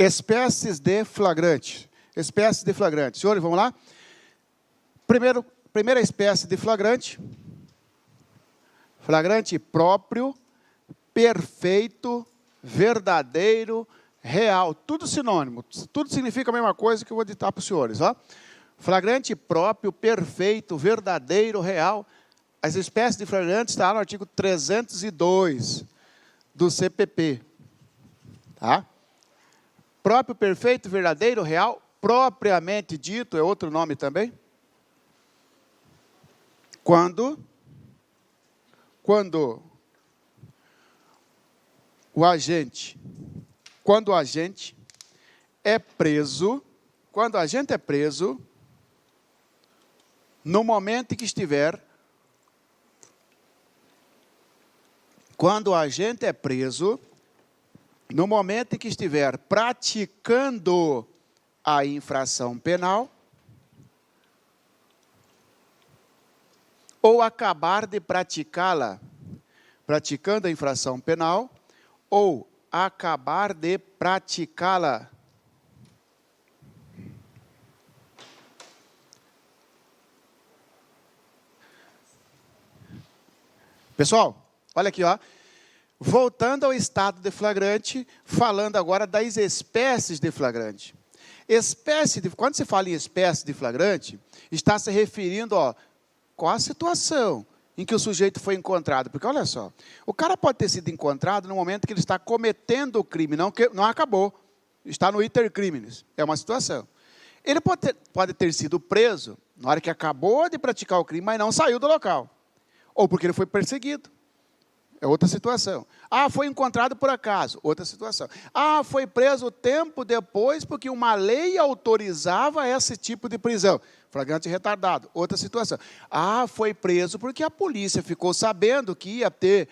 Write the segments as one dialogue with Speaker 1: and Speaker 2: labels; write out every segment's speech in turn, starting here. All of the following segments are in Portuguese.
Speaker 1: Espécies de flagrante. Espécies de flagrante. Senhores, vamos lá? Primeira espécie de flagrante. Flagrante próprio, perfeito, verdadeiro, real. Tudo sinônimo. Tudo significa a mesma coisa que eu vou ditar para os senhores. Ó. Flagrante próprio, perfeito, verdadeiro, real. As espécies de flagrante estão no artigo 302 do CPP. Tá? Próprio, perfeito, verdadeiro, real, propriamente dito, é outro nome também. Quando o agente é preso, no momento em que estiver, praticando a infração penal, ou acabar de praticá-la, praticando a infração penal, ou acabar de praticá-la. Pessoal, olha aqui, ó. Voltando ao estado de flagrante, falando agora das espécies de flagrante. Quando se fala em espécie de flagrante, está se referindo, ó, qual a situação em que o sujeito foi encontrado. Porque, olha só, o cara pode ter sido encontrado no momento que ele está cometendo o crime, não acabou. Está no iter criminis, é uma situação. Ele pode ter sido preso na hora que acabou de praticar o crime, mas não saiu do local. Ou porque ele foi perseguido. É outra situação. Ah, foi encontrado por acaso. Outra situação. Ah, foi preso tempo depois porque uma lei autorizava esse tipo de prisão. Flagrante retardado. Outra situação. Ah, foi preso porque a polícia ficou sabendo que ia ter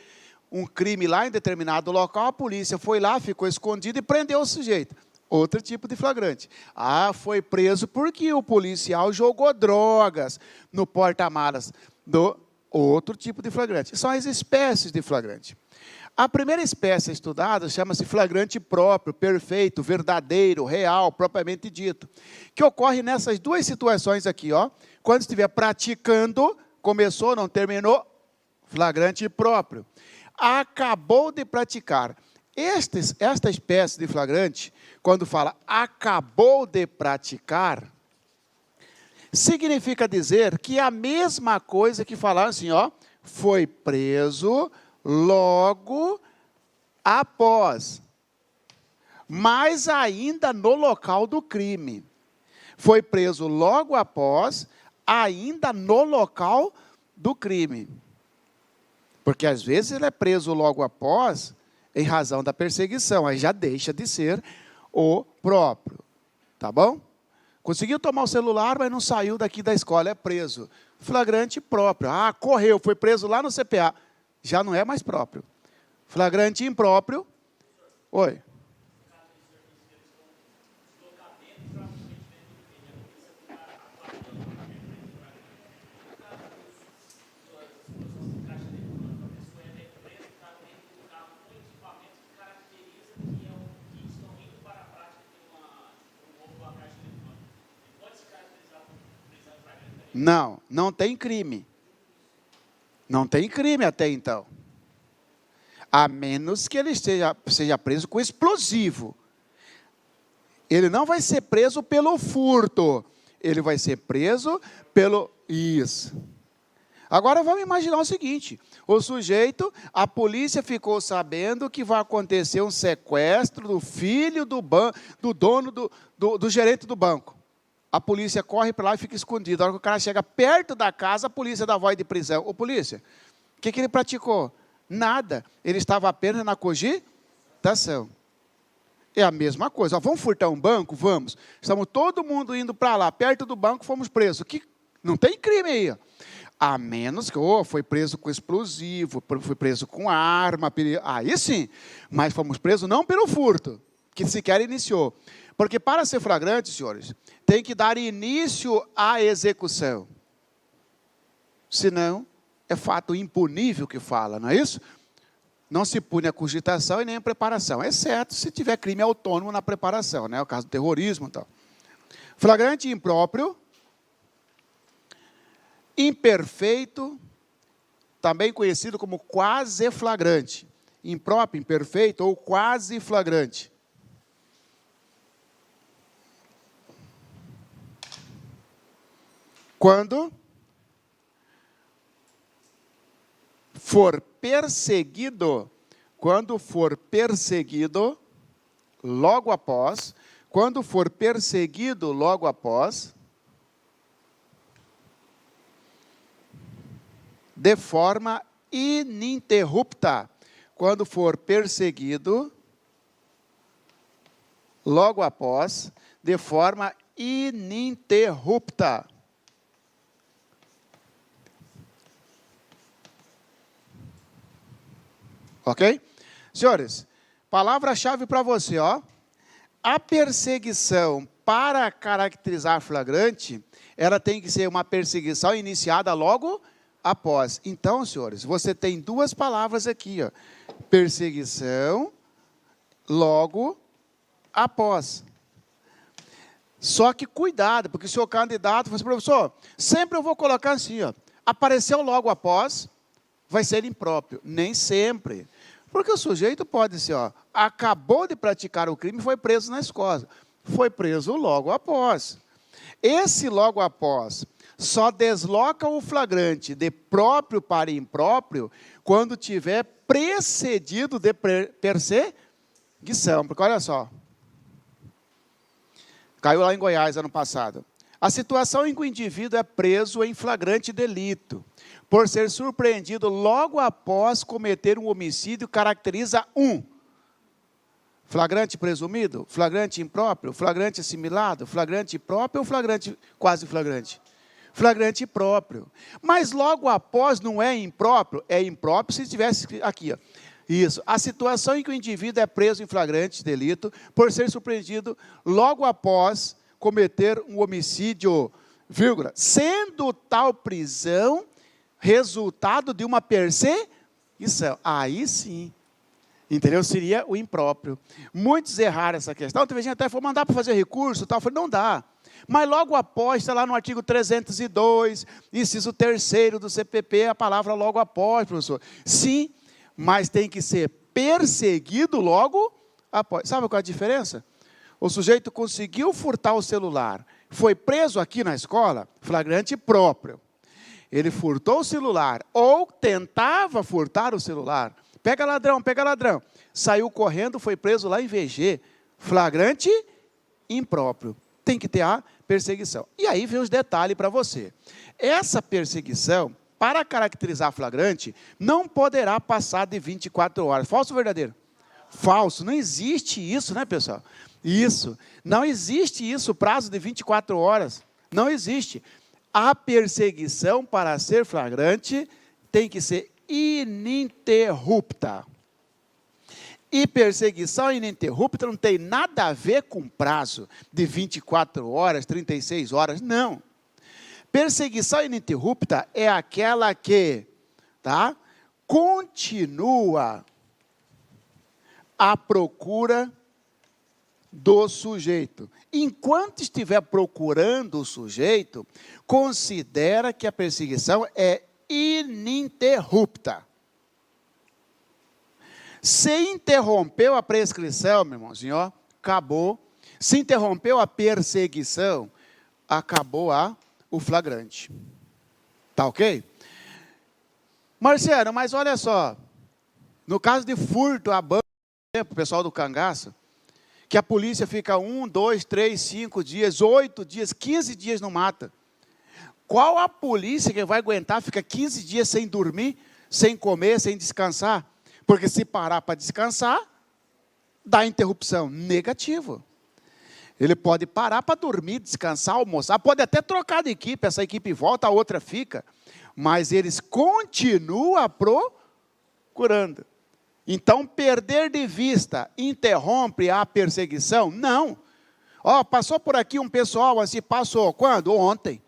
Speaker 1: um crime lá em determinado local. A polícia foi lá, ficou escondida e prendeu o sujeito. Outro tipo de flagrante. Ah, foi preso porque o policial jogou drogas no porta-malas do... Outro tipo de flagrante. São as espécies de flagrante. A primeira espécie estudada chama-se flagrante próprio, perfeito, verdadeiro, real, propriamente dito. Que ocorre nessas duas situações aqui, ó. Quando estiver praticando, começou, não terminou, flagrante próprio. Acabou de praticar. Esta espécie de flagrante, quando fala acabou de praticar, significa dizer que é a mesma coisa que falar assim, ó, foi preso logo após, mas ainda no local do crime. Foi preso logo após, ainda no local do crime. Porque às vezes ele é preso logo após, em razão da perseguição, aí já deixa de ser o próprio. Tá bom? Conseguiu tomar o celular, mas não saiu daqui da escola, é preso. Flagrante próprio. Ah, correu, foi preso lá no CPA. Já não é mais próprio. Flagrante impróprio. Oi. Não, não tem crime. Não tem crime até então. A menos que ele seja preso com explosivo. Ele não vai ser preso pelo furto. Ele vai ser preso pelo... Isso. Agora vamos imaginar o seguinte. O sujeito, a polícia ficou sabendo que vai acontecer um sequestro do filho do dono do gerente do banco. A polícia corre para lá e fica escondido. A hora que o cara chega perto da casa, a polícia dá voz de prisão. Ô, polícia, o que ele praticou? Nada. Ele estava apenas na cogitação. É a mesma coisa. Ó, vamos furtar um banco? Vamos. Estamos todo mundo indo para lá. Perto do banco, fomos presos. Não tem crime aí. A menos que foi preso com explosivo, foi preso com arma. Aí sim. Mas fomos presos não pelo furto, que sequer iniciou. Porque para ser flagrante, senhores, tem que dar início à execução. Senão, é fato impunível que fala, não é isso? Não se pune a cogitação e nem a preparação, exceto se tiver crime autônomo na preparação, né? O caso do terrorismo e tal. Flagrante impróprio, imperfeito, também conhecido como quase flagrante. Impróprio, imperfeito ou quase flagrante. Quando for perseguido, logo após, de forma ininterrupta, quando for perseguido, logo após, de forma ininterrupta. Ok? Senhores, palavra-chave para você, ó. A perseguição para caracterizar flagrante, ela tem que ser uma perseguição iniciada logo após. Então, senhores, você tem duas palavras aqui, ó. Perseguição, logo após. Só que cuidado, porque o seu candidato fala assim, professor, sempre eu vou colocar assim, ó. Apareceu logo após, vai ser impróprio. Nem sempre. Porque o sujeito pode ser, ó, acabou de praticar o crime e foi preso na escola. Foi preso logo após. Esse logo após só desloca o flagrante de próprio para impróprio quando tiver precedido de perseguição. Porque olha só, caiu lá em Goiás ano passado. A situação em que o indivíduo é preso em flagrante delito, por ser surpreendido logo após cometer um homicídio, caracteriza flagrante presumido, flagrante impróprio, flagrante assimilado, flagrante próprio ou flagrante quase flagrante? Flagrante próprio. Mas logo após não é impróprio se estivesse aqui, ó. Isso, a situação em que o indivíduo é preso em flagrante delito, por ser surpreendido logo após cometer um homicídio, vírgula, sendo tal prisão resultado de uma perseguição. Aí sim, entendeu? Seria o impróprio. Muitos erraram essa questão. Teve gente até falou, mandar para fazer recurso, tal. Eu falei, não dá. Mas logo após, está lá no artigo 302, inciso 3º do CPP, a palavra logo após, professor. Sim, mas tem que ser perseguido logo após. Sabe qual é a diferença? O sujeito conseguiu furtar o celular, foi preso aqui na escola, flagrante próprio. Ele furtou o celular, ou tentava furtar o celular. Pega ladrão, saiu correndo, foi preso lá em VG, flagrante impróprio. Tem que ter a perseguição. E aí vem os detalhes para você. Essa perseguição, para caracterizar flagrante, não poderá passar de 24 horas. Falso ou verdadeiro? Falso. Não existe isso, né, pessoal? Isso. Não existe isso, prazo de 24 horas. Não existe. A perseguição, para ser flagrante, tem que ser ininterrupta. E perseguição ininterrupta não tem nada a ver com prazo de 24 horas, 36 horas, não. Perseguição ininterrupta é aquela que, tá, continua à procura do sujeito. Enquanto estiver procurando o sujeito, considera que a perseguição é ininterrupta. Se interrompeu a prescrição, meu irmãozinho, ó, acabou. Se interrompeu a perseguição, acabou o flagrante. Tá ok? Marciano, mas olha só, no caso de furto a banco, o pessoal do cangaço, que a polícia fica 1, 2, 3, 5 dias, 8 dias, 15 dias não mata. Qual a polícia que vai aguentar, fica 15 dias sem dormir, sem comer, sem descansar? Porque se parar para descansar, dá interrupção. Negativo. Ele pode parar para dormir, descansar, almoçar, pode até trocar de equipe, essa equipe volta, a outra fica. Mas eles continuam procurando. Então, perder de vista interrompe a perseguição? Não. Ó, passou por aqui um pessoal assim, passou quando? Ontem.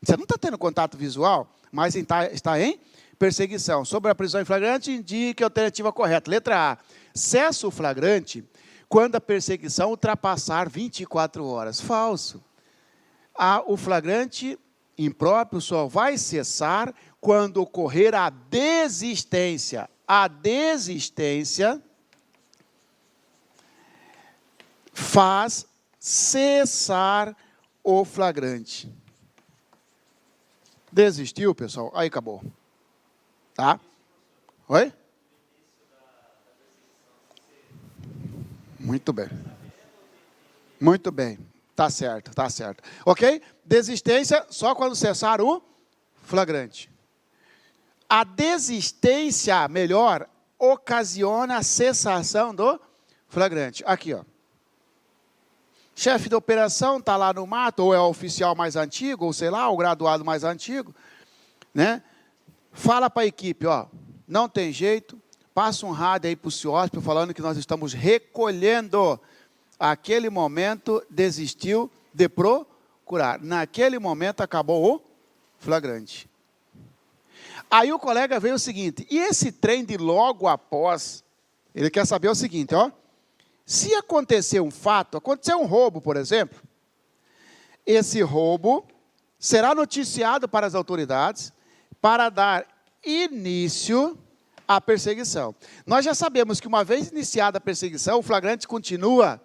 Speaker 1: Você não está tendo contato visual, mas está em perseguição. Sobre a prisão em flagrante, indique a alternativa correta. Letra A. Cessa o flagrante quando a perseguição ultrapassar 24 horas. Falso. O flagrante impróprio só vai cessar quando ocorrer a desistência. A desistência faz cessar o flagrante. Desistiu, pessoal? Aí acabou. Tá? Oi? Muito bem. Muito bem. Tá certo, tá certo. Ok? Desistência só quando cessar o flagrante. A desistência, melhor, ocasiona a cessação do flagrante. Aqui, ó. Chefe de operação está lá no mato, ou é o oficial mais antigo, ou sei lá, o graduado mais antigo, né? Fala para a equipe, ó, não tem jeito, passa um rádio aí para o CIOSP falando que nós estamos recolhendo. Aquele momento desistiu de procurar. Naquele momento acabou o flagrante. Aí o colega veio o seguinte, e esse trem de logo após, ele quer saber o seguinte, ó. Se acontecer um fato, acontecer um roubo, por exemplo, esse roubo será noticiado para as autoridades para dar início à perseguição. Nós já sabemos que uma vez iniciada a perseguição, o flagrante continua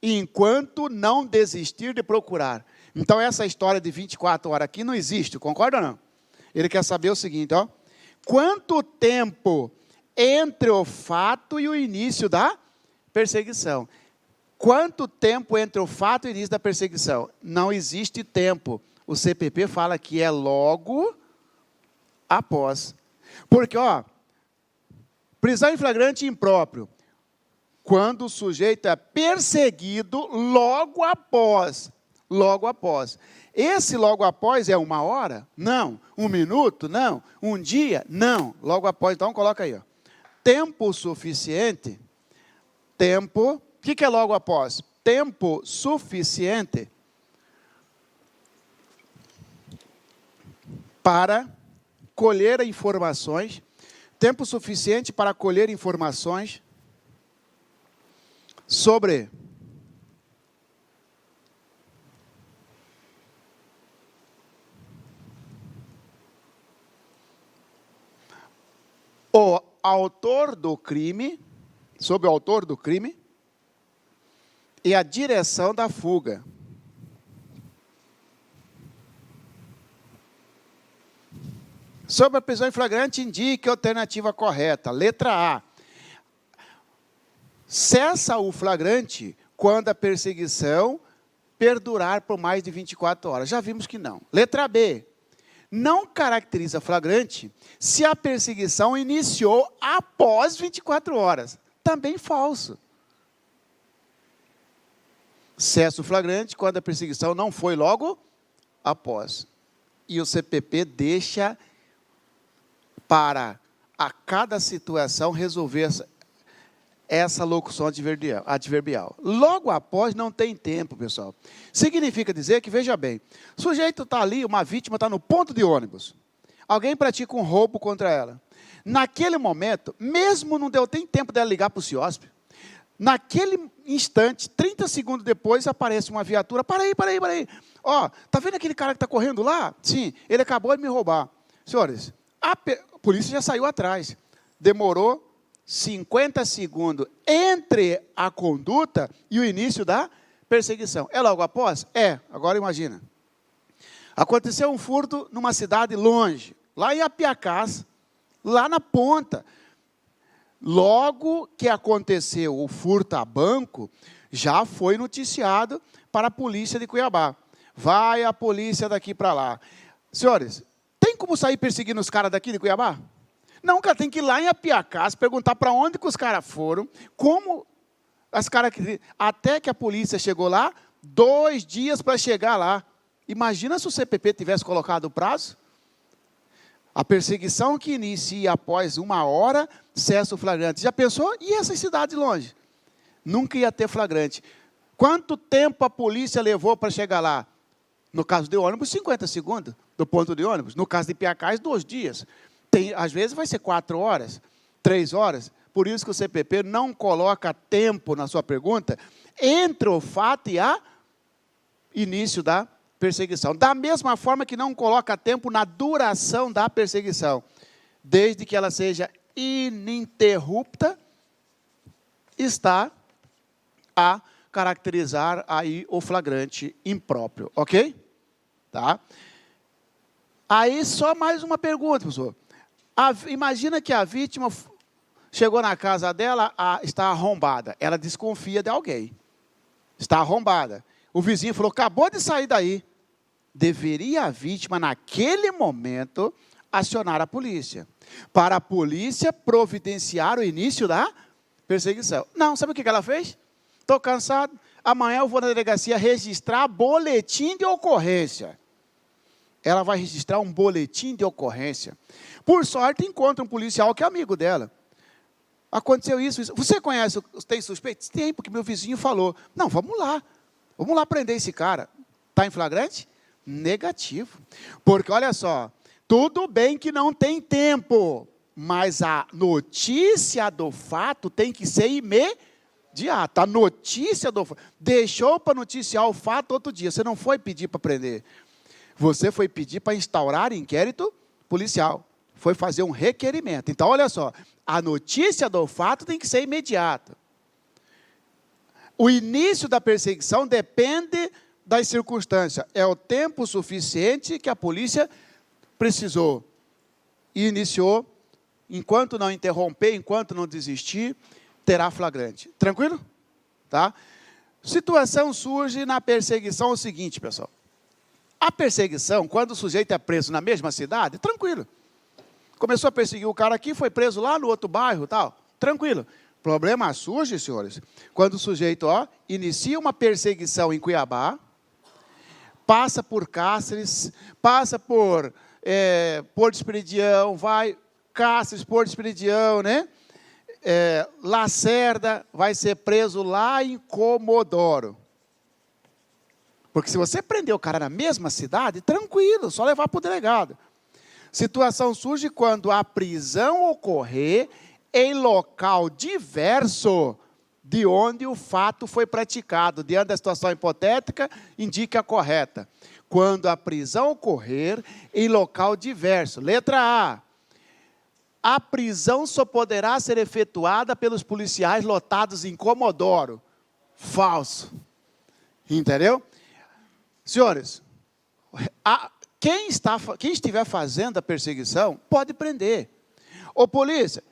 Speaker 1: enquanto não desistir de procurar. Então, essa história de 24 horas aqui não existe, concorda ou não? Ele quer saber o seguinte, ó. Quanto tempo entre o fato e o início da perseguição? Quanto tempo entre o fato e o início da perseguição? Não existe tempo. O CPP fala que é logo após. Porque, ó, prisão em flagrante impróprio, quando o sujeito é perseguido logo após. Logo após. Esse logo após é 1 hora? Não. 1 minuto? Não. 1 dia? Não. Logo após, então coloca aí, ó. Tempo suficiente. Tempo, o que é logo após? Tempo suficiente para colher informações, tempo suficiente para colher informações sobre o autor do crime, sobre o autor do crime e a direção da fuga. Sobre a prisão em flagrante, indique a alternativa correta. Letra A. Cessa o flagrante quando a perseguição perdurar por mais de 24 horas. Já vimos que não. Letra B. Não caracteriza flagrante se a perseguição iniciou após 24 horas. Também falso. Cessa o flagrante quando a perseguição não foi logo após. E o CPP deixa para a cada situação resolver essa locução adverbial. Logo após não tem tempo, pessoal. Significa dizer que, veja bem, o sujeito está ali, uma vítima está no ponto de ônibus. Alguém pratica um roubo contra ela. Naquele momento, mesmo não deu nem tempo dela ligar para o CIOSP, naquele instante, 30 segundos depois, aparece uma viatura. Para aí. Ó, tá vendo aquele cara que está correndo lá? Sim, ele acabou de me roubar. Senhores, a polícia já saiu atrás. Demorou 50 segundos entre a conduta e o início da perseguição. É logo após? É. Agora imagina. Aconteceu um furto numa cidade longe, lá em Apiacás, lá na ponta. Logo que aconteceu o furto a banco, já foi noticiado para a polícia de Cuiabá. Vai a polícia daqui para lá. Senhores, tem como sair perseguindo os caras daqui de Cuiabá? Não, cara, tem que ir lá em Apiacás, perguntar para onde que os caras foram, como as caras... Até que a polícia chegou lá, 2 dias para chegar lá. Imagina se o CPP tivesse colocado o prazo. A perseguição que inicia após 1 hora, cessa o flagrante. Já pensou? E essas cidades longe? Nunca ia ter flagrante. Quanto tempo a polícia levou para chegar lá? No caso de ônibus, 50 segundos, do ponto de ônibus. No caso de Apiacás, 2 dias. Às vezes vai ser 4 horas, 3 horas. Por isso que o CPP não coloca tempo na sua pergunta entre o fato e a início da perseguição. Da mesma forma que não coloca tempo na duração da perseguição, desde que ela seja ininterrupta, está a caracterizar aí o flagrante impróprio, ok? Tá? Aí só mais uma pergunta, professor. Imagina que a vítima chegou na casa dela, está arrombada. Ela desconfia de alguém. Está arrombada. O vizinho falou, acabou de sair daí. Deveria a vítima, naquele momento, acionar a polícia. Para a polícia providenciar o início da perseguição. Não, sabe o que ela fez? Estou cansado, amanhã eu vou na delegacia registrar boletim de ocorrência. Ela vai registrar um boletim de ocorrência. Por sorte, encontra um policial que é amigo dela. Aconteceu isso, isso. Você conhece, tem suspeitos? Tem, porque meu vizinho falou. Não, vamos lá prender esse cara. Está em flagrante? Negativo. Porque, olha só, tudo bem que não tem tempo, mas a notícia do fato tem que ser imediata. A notícia do fato. Deixou para noticiar o fato outro dia. Você não foi pedir para prender. Você foi pedir para instaurar inquérito policial. Foi fazer um requerimento. Então, olha só, a notícia do fato tem que ser imediata. O início da perseguição depende das circunstâncias. É o tempo suficiente que a polícia precisou e iniciou. Enquanto não interromper, enquanto não desistir, terá flagrante. Tranquilo? Tá? Situação surge na perseguição, é o seguinte, pessoal. A perseguição, quando o sujeito é preso na mesma cidade, tranquilo. Começou a perseguir o cara aqui, foi preso lá no outro bairro, tal, tranquilo. Problema surge, senhores, quando o sujeito inicia uma perseguição em Cuiabá, passa por Cáceres, passa por Porto Esperidião, vai Cáceres, Porto Esperidião, né? Lacerda, vai ser preso lá em Comodoro. Porque se você prender o cara na mesma cidade, tranquilo, só levar para o delegado. Situação surge quando a prisão ocorrer em local diverso de onde o fato foi praticado. Diante da situação hipotética, indique a correta. Quando a prisão ocorrer em local diverso. Letra A. A prisão só poderá ser efetuada pelos policiais lotados em Comodoro. Falso. Entendeu? Senhores, quem estiver fazendo a perseguição, pode prender. Ô polícia,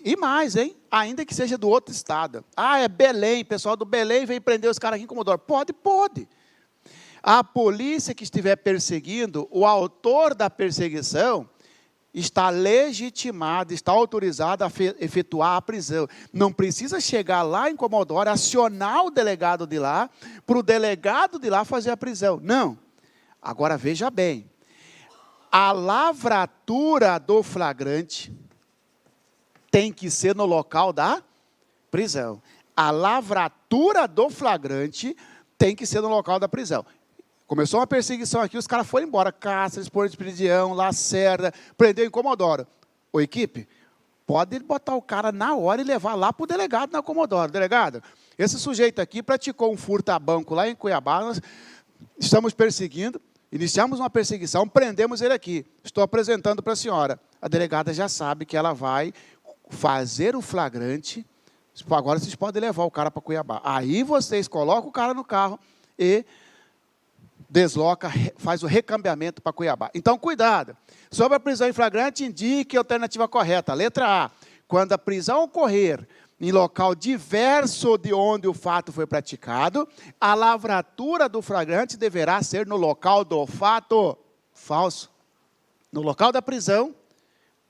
Speaker 1: e mais, hein? Ainda que seja do outro estado. É Belém, pessoal do Belém veio prender os caras aqui em Comodoro. Pode. A polícia que estiver perseguindo, o autor da perseguição, está legitimado, está autorizado a efetuar a prisão. Não precisa chegar lá em Comodoro, acionar o delegado de lá, para o delegado de lá fazer a prisão. Não. Agora veja bem, a lavratura do flagrante tem que ser no local da prisão. A lavratura do flagrante tem que ser no local da prisão. Começou uma perseguição aqui, os caras foram embora. Cáceres, Porto Esperidião, Lacerda, prendeu em Comodoro. Ô, equipe, pode botar o cara na hora e levar lá para o delegado na Comodoro. Delegado, esse sujeito aqui praticou um furto a banco lá em Cuiabá, nós estamos perseguindo, iniciamos uma perseguição, prendemos ele aqui. Estou apresentando para a senhora. A delegada já sabe que ela vai fazer o flagrante. Agora vocês podem levar o cara para Cuiabá. Aí vocês colocam o cara no carro e desloca, faz o recambiamento para Cuiabá. Então, cuidado. Sobre a prisão em flagrante, indique a alternativa correta. Letra A. Quando a prisão ocorrer em local diverso de onde o fato foi praticado, a lavratura do flagrante deverá ser no local do fato. Falso. No local da prisão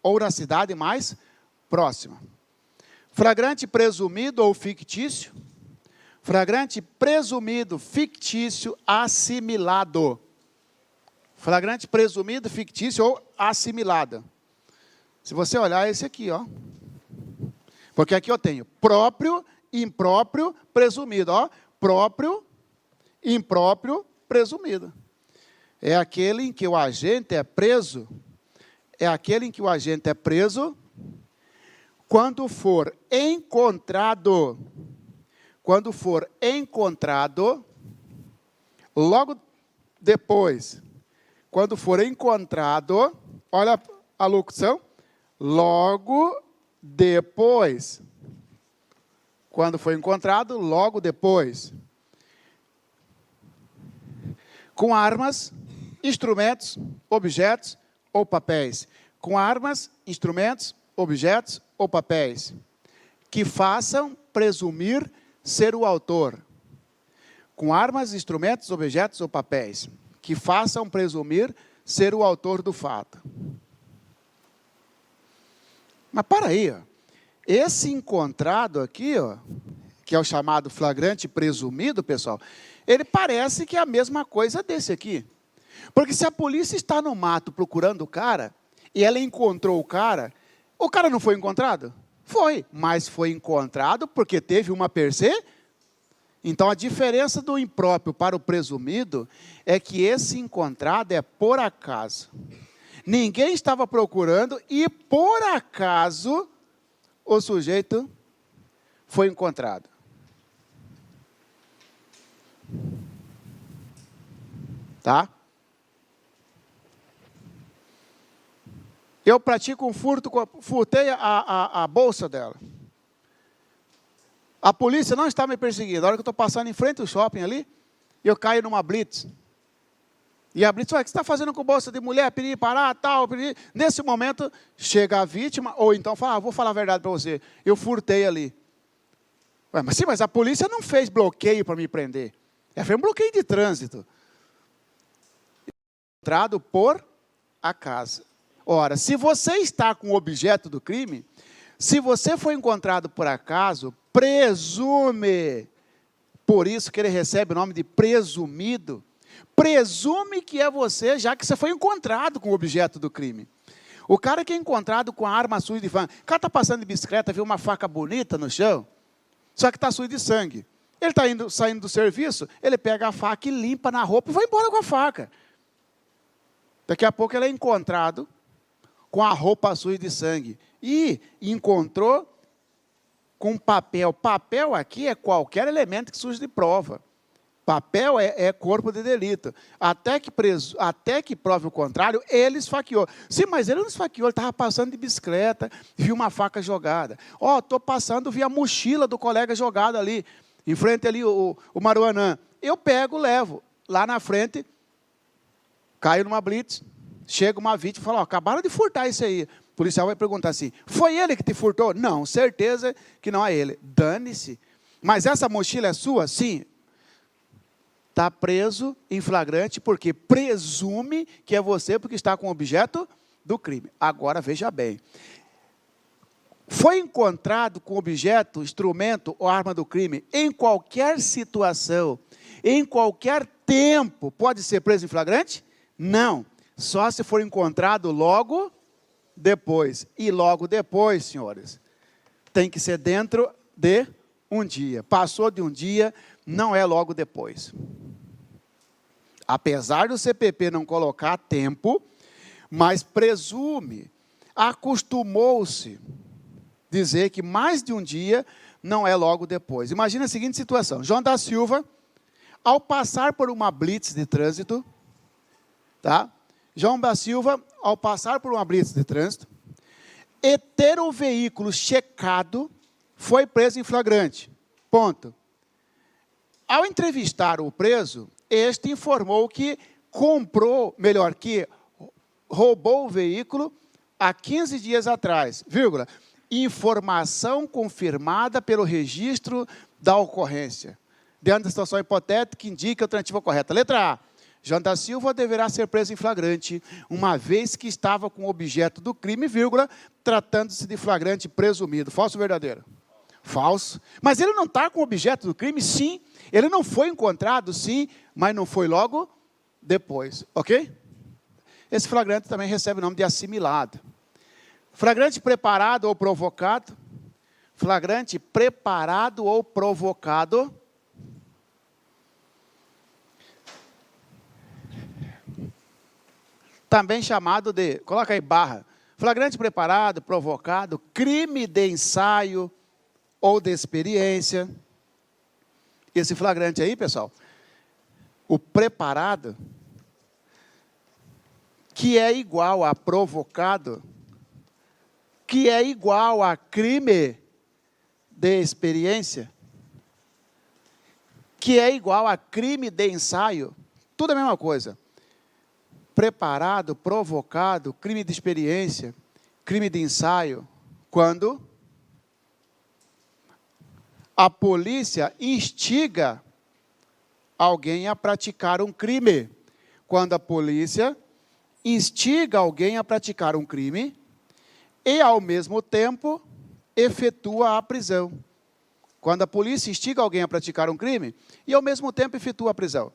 Speaker 1: ou na cidade mais próxima. Flagrante presumido ou fictício. Flagrante presumido, fictício, assimilado. Flagrante presumido, fictício ou assimilado. Se você olhar, é esse aqui, ó. Porque aqui eu tenho próprio, impróprio, presumido. Ó. Próprio, impróprio, presumido. É aquele em que o agente é preso é aquele em que o agente é preso quando for encontrado, logo depois, quando for encontrado, olha a locução, logo depois, quando for encontrado, logo depois, com armas, instrumentos, objetos ou papéis, com armas, instrumentos, objetos ou papéis, que façam presumir ser o autor, com armas, instrumentos, objetos ou papéis, que façam presumir ser o autor do fato. Mas para aí, ó, esse encontrado aqui, ó, que é o chamado flagrante presumido, pessoal, ele parece que é a mesma coisa desse aqui. Porque se a polícia está no mato procurando o cara, e ela encontrou o cara não foi encontrado? Foi, mas foi encontrado porque teve uma perseguição. Então, a diferença do impróprio para o presumido é que esse encontrado é por acaso. Ninguém estava procurando e, por acaso, o sujeito foi encontrado. Tá? Eu pratico um furto, furtei a bolsa dela. A polícia não está me perseguindo. Na hora que eu estou passando em frente ao shopping ali, eu caio numa blitz. E a blitz, o que você está fazendo com bolsa de mulher? Pedir parar, tal. Pedir. Nesse momento, chega a vítima, ou então fala, vou falar a verdade para você, eu furtei ali. Ué, mas a polícia não fez bloqueio para me prender. Ela fez um bloqueio de trânsito. Encontrado por acaso. Ora, se você está com o objeto do crime, se você foi encontrado por acaso, presume, por isso que ele recebe o nome de presumido, presume que é você, já que você foi encontrado com o objeto do crime. O cara que é encontrado com a arma suja de sangue, o cara está passando de bicicleta, viu uma faca bonita no chão, só que está suja de sangue. Ele está saindo do serviço, ele pega a faca e limpa na roupa e vai embora com a faca. Daqui a pouco ele é encontrado com a roupa suja de sangue. E encontrou com papel. Papel aqui é qualquer elemento que surge de prova. Papel é corpo de delito. Até que prove o contrário, ele esfaqueou. Sim, mas ele não esfaqueou, ele estava passando de bicicleta, viu uma faca jogada. Estou passando, vi a mochila do colega jogada ali, em frente ali o Maruanã. Eu pego, levo. Lá na frente, caio numa blitz, chega uma vítima e fala, acabaram de furtar isso aí. O policial vai perguntar assim, foi ele que te furtou? Não, certeza que não é ele. Dane-se. Mas essa mochila é sua? Sim. Está preso em flagrante porque presume que é você porque está com o objeto do crime. Agora, veja bem. Foi encontrado com objeto, instrumento ou arma do crime em qualquer situação, em qualquer tempo, pode ser preso em flagrante? Não. Só se for encontrado logo depois. E logo depois, senhores, tem que ser dentro de um dia. Passou de um dia, não é logo depois. Apesar do CPP não colocar tempo, mas presume, acostumou-se dizer que mais de um dia não é logo depois. Imagina a seguinte situação. João da Silva, ao passar por uma blitz de trânsito, tá? João da Silva, ao passar por uma blitz de trânsito, e ter o veículo checado, foi preso em flagrante. Ponto. Ao entrevistar o preso, este informou que que roubou o veículo há 15 dias atrás, vírgula, informação confirmada pelo registro da ocorrência. Diante da situação hipotética que indica a alternativa correta. Letra A. João da Silva deverá ser preso em flagrante, uma vez que estava com o objeto do crime, vírgula, tratando-se de flagrante presumido. Falso ou verdadeiro? Falso. Mas ele não está com o objeto do crime? Sim. Ele não foi encontrado? Sim. Mas não foi logo depois. Ok? Esse flagrante também recebe o nome de assimilado. Flagrante preparado ou provocado? Flagrante preparado ou provocado? Também chamado de, coloca aí barra, Flagrante preparado, provocado, crime de ensaio ou de experiência. Esse flagrante aí, pessoal, o preparado, que é igual a provocado, que é igual a crime de experiência, que é igual a crime de ensaio, tudo a mesma coisa. Preparado, provocado, crime de experiência, crime de ensaio, quando a polícia instiga alguém a praticar um crime. Quando a polícia instiga alguém a praticar um crime e, ao mesmo tempo, efetua a prisão. Quando a polícia instiga alguém a praticar um crime e, ao mesmo tempo, efetua a prisão.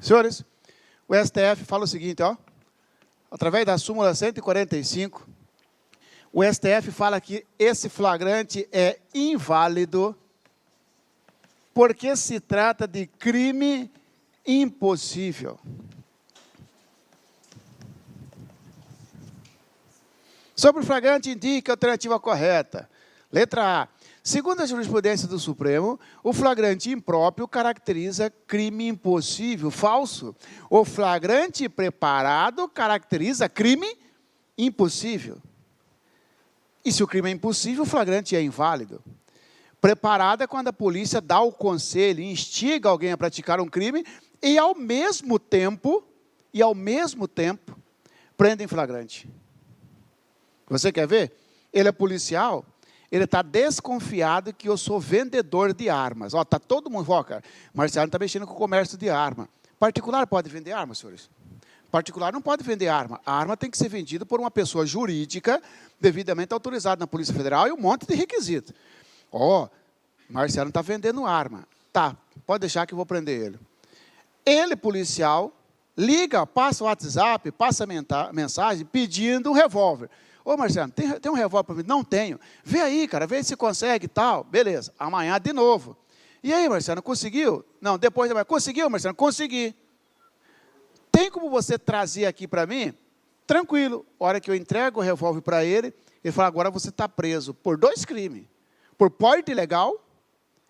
Speaker 1: Senhores, o STF fala o seguinte, ó, através da súmula 145, o STF fala que esse flagrante é inválido porque se trata de crime impossível. Sobre o flagrante, indica a alternativa correta. Letra A. Segundo a jurisprudência do Supremo, o flagrante impróprio caracteriza crime impossível, falso. O flagrante preparado caracteriza crime impossível. E se o crime é impossível, o flagrante é inválido. Preparado é quando a polícia dá o conselho, instiga alguém a praticar um crime e, ao mesmo tempo, prende em flagrante. Você quer ver? Ele é policial, ele está desconfiado que eu sou vendedor de armas. Ó, está todo mundo, ó, cara, Marciano está mexendo com o comércio de arma. Particular pode vender arma, senhores? Particular não pode vender arma. A arma tem que ser vendida por uma pessoa jurídica, devidamente autorizada na Polícia Federal e um monte de requisitos. Ó, Marciano está vendendo arma. Tá, pode deixar que eu vou prender ele. Ele, policial, liga, passa o WhatsApp, passa mensagem pedindo um revólver. Ô, Marciano, tem um revólver para mim? Não tenho. Vê aí, cara, vê se consegue e tal. Beleza, amanhã de novo. E aí, Marciano, conseguiu? Não, depois da manhã. Conseguiu, Marciano? Consegui. Tem como você trazer aqui para mim? Tranquilo. A hora que eu entrego o revólver para ele, ele fala, agora você está preso por 2 crimes. Por porte ilegal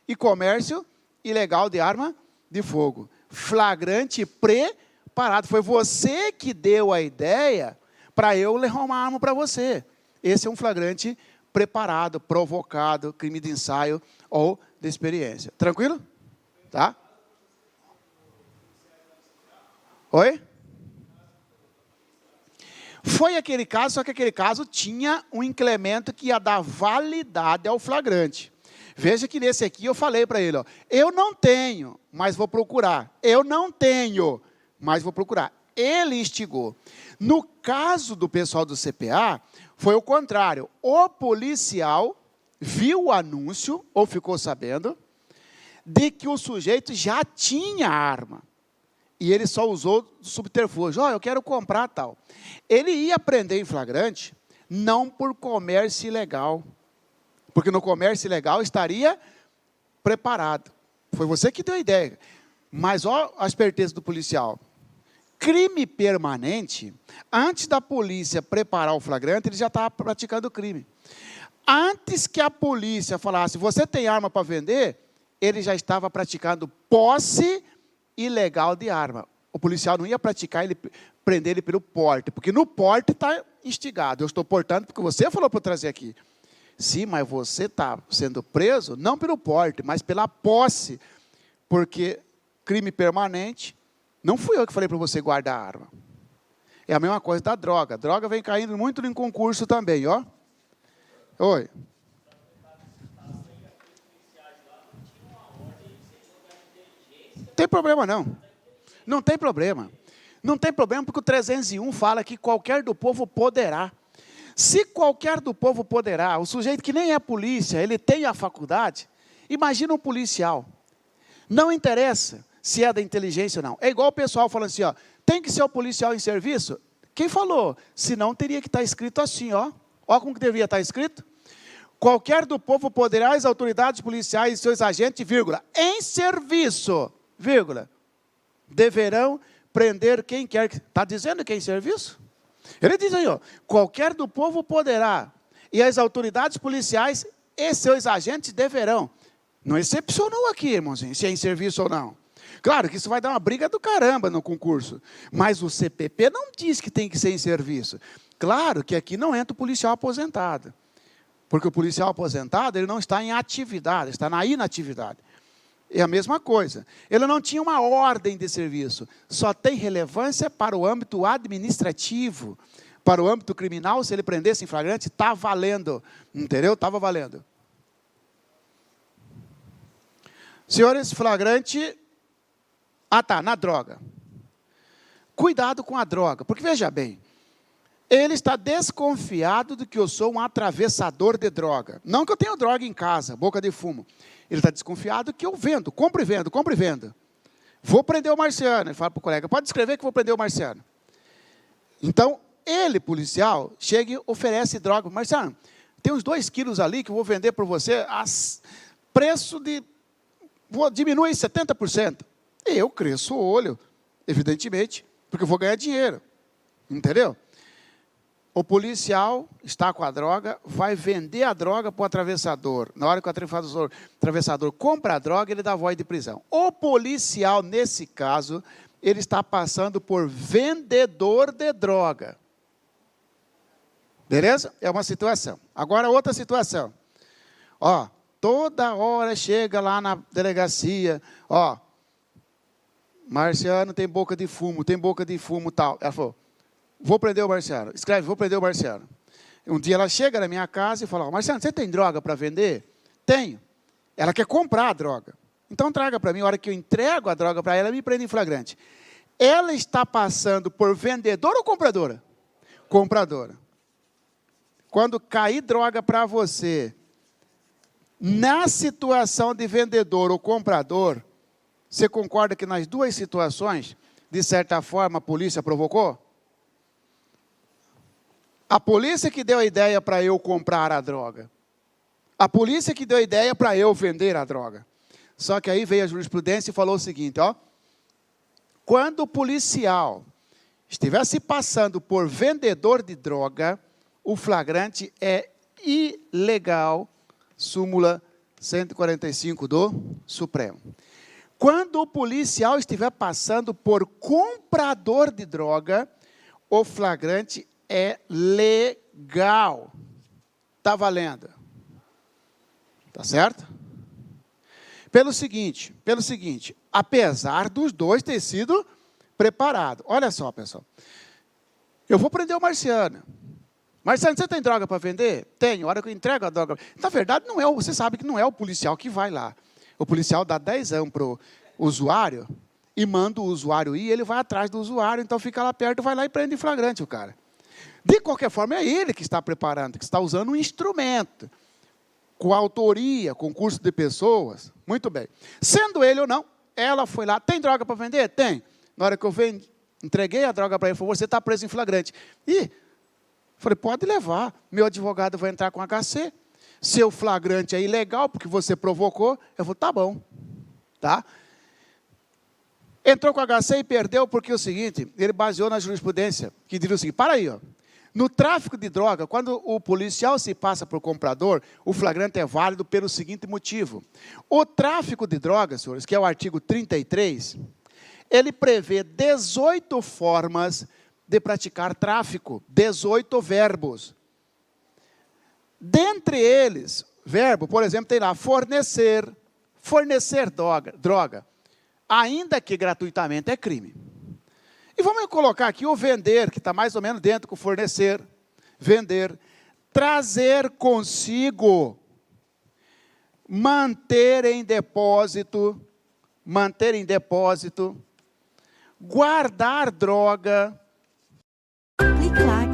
Speaker 1: e comércio ilegal de arma de fogo. Flagrante preparado. Foi você que deu a ideia para eu levar uma arma para você. Esse é um flagrante preparado, provocado, crime de ensaio ou de experiência. Tranquilo? Tá? Oi? Foi aquele caso, só que aquele caso tinha um incremento que ia dar validade ao flagrante. Veja que nesse aqui eu falei para ele, ó, eu não tenho, mas vou procurar. Eu não tenho, mas vou procurar. Ele instigou. No caso do pessoal do CPA, foi o contrário. O policial viu o anúncio, ou ficou sabendo, de que o sujeito já tinha arma. E ele só usou subterfúgio. Ó, eu quero comprar tal. Ele ia prender em flagrante, não por comércio ilegal. Porque no comércio ilegal estaria preparado. Foi você que deu a ideia. Mas ó a esperteza do policial. Crime permanente, antes da polícia preparar o flagrante, ele já estava praticando crime. Antes que a polícia falasse, você tem arma para vender, ele já estava praticando posse ilegal de arma. O policial não ia praticar, prender ele pelo porte, porque no porte está instigado. Eu estou portando porque você falou para eu trazer aqui. Sim, mas você está sendo preso, não pelo porte, mas pela posse, porque crime permanente, não fui eu que falei para você guardar a arma. É a mesma coisa da droga. A droga vem caindo muito em concurso também, ó. Oi. Não tem problema, não. Não tem problema. Não tem problema, porque o 301 fala que qualquer do povo poderá. Se qualquer do povo poderá, o sujeito que nem é polícia, ele tem a faculdade, imagina um policial. Não interessa se é da inteligência ou não. É igual o pessoal falando assim, ó, tem que ser o policial em serviço? Quem falou? Senão teria que estar escrito assim, ó. Ó como que deveria estar escrito. Qualquer do povo poderá, as autoridades policiais e seus agentes, vírgula, em serviço, vírgula, deverão prender quem quer. Está dizendo que é em serviço? Ele diz aí, ó, qualquer do povo poderá, e as autoridades policiais e seus agentes deverão. Não excepcionou aqui, irmãozinho, se é em serviço ou não. Claro que isso vai dar uma briga do caramba no concurso, mas o CPP não diz que tem que ser em serviço. Claro que aqui não entra o policial aposentado, porque o policial aposentado ele não está em atividade, está na inatividade. É a mesma coisa. Ele não tinha uma ordem de serviço, só tem relevância para o âmbito administrativo. Para o âmbito criminal, se ele prendesse em flagrante, está valendo. Entendeu? Estava valendo. Senhores, flagrante... Ah, tá, na droga. Cuidado com a droga, porque veja bem, ele está desconfiado de que eu sou um atravessador de droga. Não que eu tenha droga em casa, boca de fumo. Ele está desconfiado que eu vendo, compro e vendo, compro e vendo. Vou prender o Marciano. Ele fala para o colega, pode escrever que vou prender o Marciano. Então, ele, policial, chega e oferece droga. Marciano, tem uns 2 quilos ali que eu vou vender para você a preço de... Vou diminuir 70%. Eu cresço o olho, evidentemente, porque eu vou ganhar dinheiro. Entendeu? O policial está com a droga, vai vender a droga para o atravessador. Na hora que o atravessador compra a droga, ele dá voz de prisão. O policial, nesse caso, ele está passando por vendedor de droga. Beleza? É uma situação. Agora, outra situação. Ó, toda hora chega lá na delegacia, ó, Marciano tem boca de fumo, tal. Ela falou, vou prender o Marciano. Escreve, vou prender o Marciano. Um dia ela chega na minha casa e fala, Marciano, você tem droga para vender? Tenho. Ela quer comprar a droga. Então traga para mim, a hora que eu entrego a droga para ela, me prende em flagrante. Ela está passando por vendedora ou compradora? Compradora. Quando cair droga para você, na situação de vendedor ou comprador, você concorda que nas 2 situações, de certa forma, a polícia provocou? A polícia que deu a ideia para eu comprar a droga. A polícia que deu a ideia para eu vender a droga. Só que aí veio a jurisprudência e falou o seguinte, ó. Quando o policial estiver se passando por vendedor de droga, o flagrante é ilegal, súmula 145 do Supremo. Quando o policial estiver passando por comprador de droga, o flagrante é legal. Está valendo. Tá certo? Pelo seguinte, apesar dos 2 ter sido preparados. Olha só, pessoal. Eu vou prender o Marciano. Marciano, você tem droga para vender? Tenho. A hora que eu entrego a droga... Na verdade, não é, você sabe que não é o policial que vai lá. O policial dá 10 para o usuário e manda o usuário ir, ele vai atrás do usuário, então fica lá perto, vai lá e prende em flagrante o cara. De qualquer forma, é ele que está preparando, que está usando um instrumento, com autoria, concurso de pessoas. Muito bem. Sendo ele ou não, ela foi lá, tem droga para vender? Tem. Na hora que eu entreguei a droga para ele, falou, você está preso em flagrante. E falei, pode levar, meu advogado vai entrar com HC. Seu flagrante é ilegal, porque você provocou. Eu falei, tá bom. Tá? Entrou com HC e perdeu, porque é o seguinte, ele baseou na jurisprudência, que diz o seguinte, para aí, ó. No tráfico de droga, quando o policial se passa por comprador, o flagrante é válido pelo seguinte motivo. O tráfico de drogas, senhores, que é o artigo 33, ele prevê 18 formas de praticar tráfico, 18 verbos. Dentre eles, verbo, por exemplo, tem lá fornecer droga, ainda que gratuitamente é crime. E vamos colocar aqui o vender, que está mais ou menos dentro com fornecer, vender, trazer consigo, manter em depósito, guardar droga.
Speaker 2: Clique lá